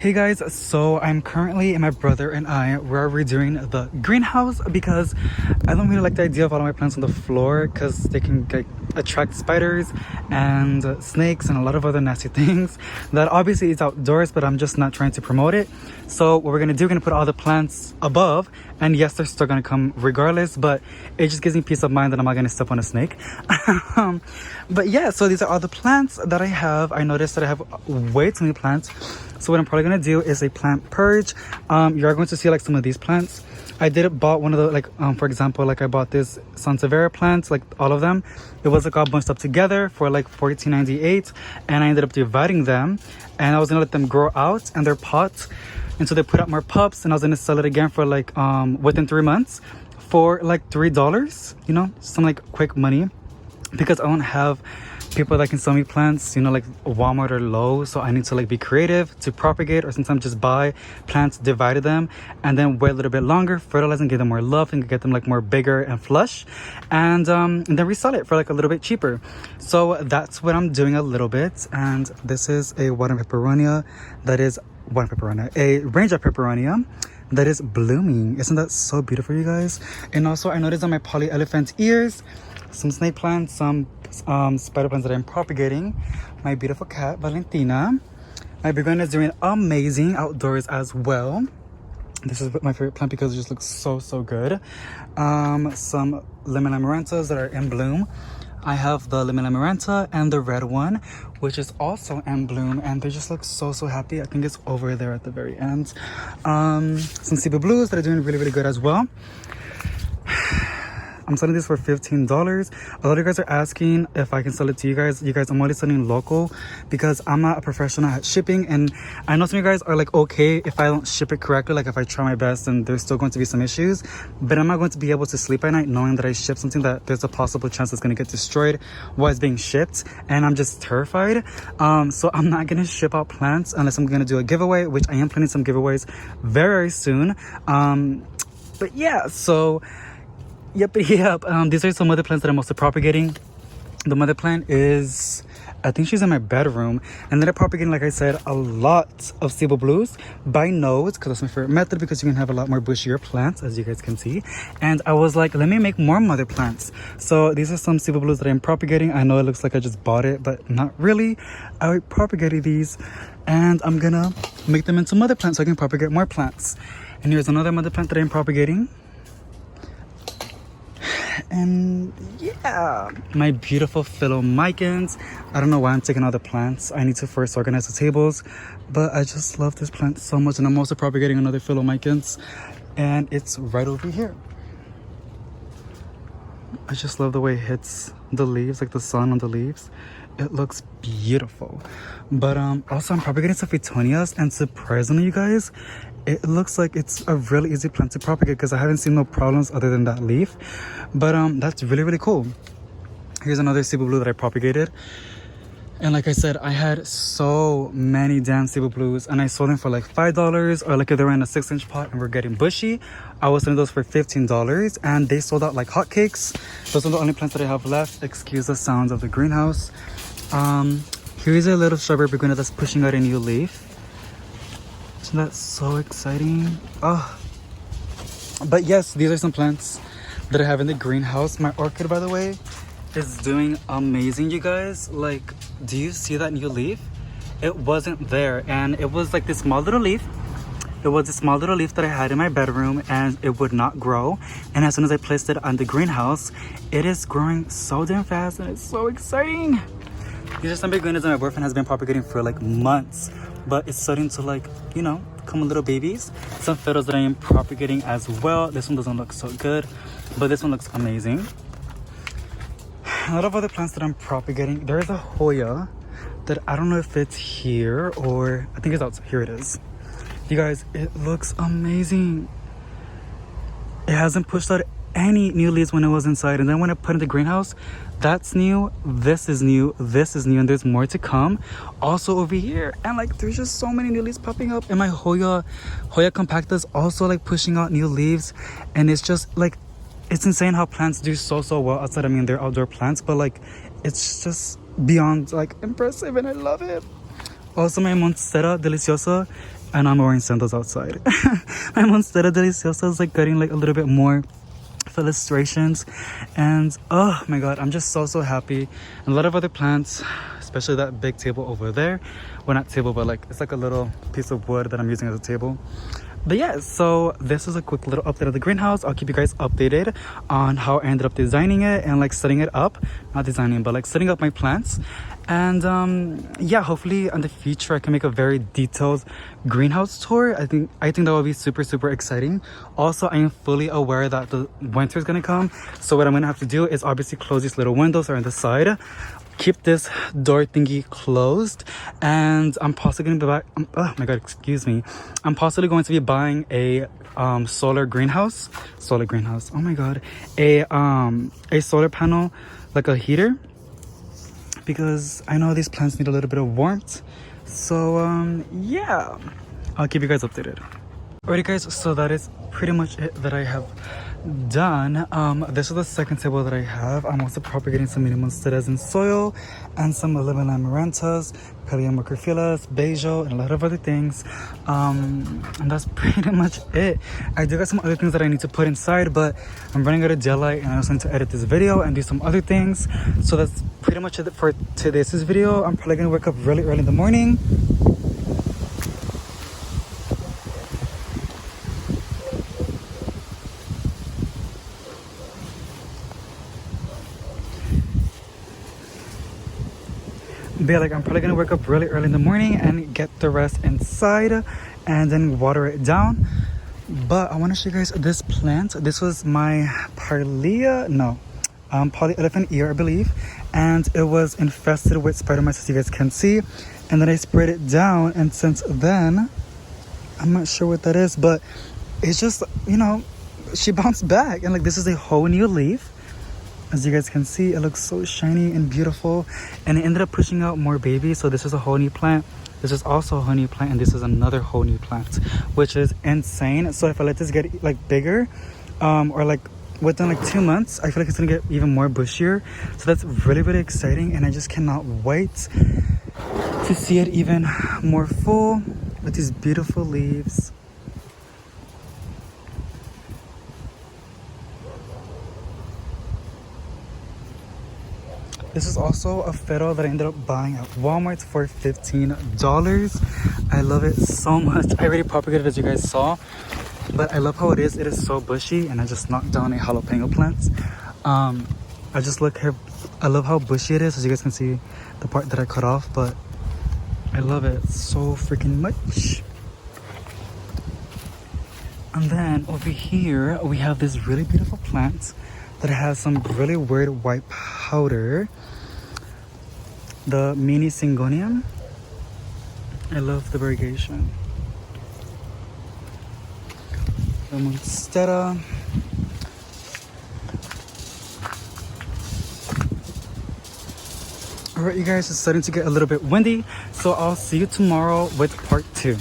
Hey guys, so I'm currently my brother and we're redoing the greenhouse because I don't really like the idea of all of my plants on the floor because they can attract spiders and snakes and a lot of other nasty things that obviously is outdoors, but I'm just not trying to promote it. So what we're gonna do, we're gonna put all the plants above, and yes, they're still gonna come regardless, but it just gives me peace of mind that I'm not gonna step on a snake. But yeah, so these are all the plants that I have. I noticed that I have way too many plants. So what I'm probably gonna do is a plant purge. You're going to see like some of these plants. I bought one of the for example, like I bought this Sansevieria plants, like all of them. It was like all bunched up together for like $14.98, and I ended up dividing them, and I was gonna let them grow out in their pots until they put out more pups, and I was gonna sell it again for like within 3 months for like $3, you know, some like quick money, because I don't have people that can sell me plants, you know, like Walmart or Lowe's. So I need to like be creative to propagate, or sometimes just buy plants, divide them, and then wait a little bit longer, fertilize and give them more love, and get them like more bigger and flush, and then resell it for like a little bit cheaper. So that's what I'm doing a little bit. And this is a water peperonia a range of peperonia that is blooming. Isn't that so beautiful, you guys? And also I noticed on my poly elephant ears some snake plants, some spider plants that I'm propagating. My beautiful cat Valentina. My big one is doing amazing outdoors as well. This is my favorite plant because it just looks so good. Some lemon amaranthus that are in bloom. I have the lemon amarantha and the red one, which is also in bloom, and they just look so happy. I think it's over there at the very end. Some Cebu blues that are doing really good as well. I'm selling this for $15. A lot of you guys are asking if I can sell it to you guys. You guys, I'm only selling local because I'm not a professional at shipping, and I know some of you guys are like okay if I don't ship it correctly, like if I try my best and there's still going to be some issues, but I'm not going to be able to sleep at night knowing that I shipped something that there's a possible chance it's going to get destroyed while it's being shipped, and I'm just terrified. So I'm not going to ship out plants unless I'm going to do a giveaway, which I am planning some giveaways very soon. But yeah, so Yep. These are some other plants that I'm also propagating. The mother plant is, I think she's in my bedroom, and then I'm propagating, like I said, a lot of Cebu blues by nodes because that's my favorite method, because you can have a lot more bushier plants, as you guys can see. And I was like, let me make more mother plants. So these are some Cebu blues that I'm propagating. I know it looks like I just bought it, but not really. I propagated these, and I'm gonna make them into mother plants so I can propagate more plants. And here's another mother plant that I'm propagating. And yeah, my beautiful Philomicans. I don't know why I'm taking all the plants. I need to first organize the tables, but I just love this plant so much. And I'm also propagating another Philomicans, and it's right over here. I just love the way it hits the leaves, like the sun on the leaves. It looks beautiful. But also I'm propagating some Phytonias, and surprisingly, you guys, it looks like it's a really easy plant to propagate because I haven't seen no problems other than that leaf. But that's really cool. Here's another Cebu blue that I propagated. And like I said, I had so many damn Cebu blues, and I sold them for like $5, or like if they were in a 6-inch pot and we're getting bushy, I was selling those for $15, and they sold out like hotcakes. Those are the only plants that I have left. Excuse the sounds of the greenhouse. Here's a little strawberry begonia that's pushing out a new leaf. Isn't that so exciting? Oh. But yes, these are some plants that I have in the greenhouse. My orchid, by the way, is doing amazing, you guys. Like, do you see that new leaf? It wasn't there, and it was like this small little leaf. It was a small little leaf that I had in my bedroom, and it would not grow. And as soon as I placed it on the greenhouse, it is growing so damn fast, and it's so exciting. These are some begonias that my boyfriend has been propagating for like months, but it's starting to, like, you know, come little babies. Some fiddles that I am propagating as well. This one doesn't look so good, but this one looks amazing. A lot of other plants that I'm propagating. There is a Hoya that I don't know if it's here or I think it's out. Here it is. You guys, it looks amazing. It hasn't pushed out any new leaves when it was inside, and then when I put it in the greenhouse, that's new, this is new, and there's more to come also over here. And like, there's just so many new leaves popping up, and my Hoya compacta is also like pushing out new leaves. And it's just like, it's insane how plants do so well outside. I mean, they're outdoor plants, but like, it's just beyond like impressive, and I love it. Also, my Monstera Deliciosa and I'm wearing sandals outside. My monstera deliciosa is like getting like a little bit more illustrations, and oh my god, I'm just so happy. And a lot of other plants, especially that big table over there, well, not table, but like it's like a little piece of wood that I'm using as a table. But yeah, so this is a quick little update of the greenhouse. I'll keep you guys updated on how I ended up designing it and like setting it up. Not designing, but like setting up my plants. And yeah, hopefully in the future I can make a very detailed greenhouse tour. I think that will be super exciting. Also, I am fully aware that the winter is gonna come, so what I'm gonna have to do is obviously close these little windows on the side, keep this door thingy closed, and I'm possibly gonna be buying, oh my god, excuse me, I'm possibly going to be buying a solar greenhouse. Oh my god, a solar panel, like a heater, because I know these plants need a little bit of warmth. So yeah, I'll keep you guys updated. Alrighty guys, so that is pretty much it that I have done. This is the second table that I have. I'm also propagating some mini monsteras in soil and some lemon amaranthus, Pelleum macrophyllus, basil, and a lot of other things. And that's pretty much it. I do got some other things that I need to put inside, but I'm running out of daylight and I also need to edit this video and do some other things. So that's pretty much it for today's video. I'm probably gonna wake up really early in the morning. But yeah, like I'm probably gonna wake up really early in the morning and get the rest inside and then water it down. But I want to show you guys this plant. This was my polyelephant ear, I believe, and it was infested with spider mites, as you guys can see. And then I sprayed it down, and since then, I'm not sure what that is, but it's just, you know, she bounced back, and like this is a whole new leaf. As you guys can see, it looks so shiny and beautiful, and it ended up pushing out more babies. So this is a whole new plant, this is also a whole new plant, and this is another whole new plant, which is insane. So if I let this get like bigger, or like within like 2 months, I feel like it's gonna get even more bushier. So that's really exciting, and I just cannot wait to see it even more full with these beautiful leaves. This is also a fiddle that I ended up buying at Walmart for $15. I love it so much. I already propagated, as you guys saw, but I love how it is. It is so bushy, and I just knocked down a jalapeno plant. I just look here. I love how bushy it is, as you guys can see the part that I cut off, but I love it so freaking much. And then over here we have this really beautiful plant that has some really weird white powder, the mini syngonium. I love the variegation. The monstera. Alright you guys, it's starting to get a little bit windy, so I'll see you tomorrow with part 2.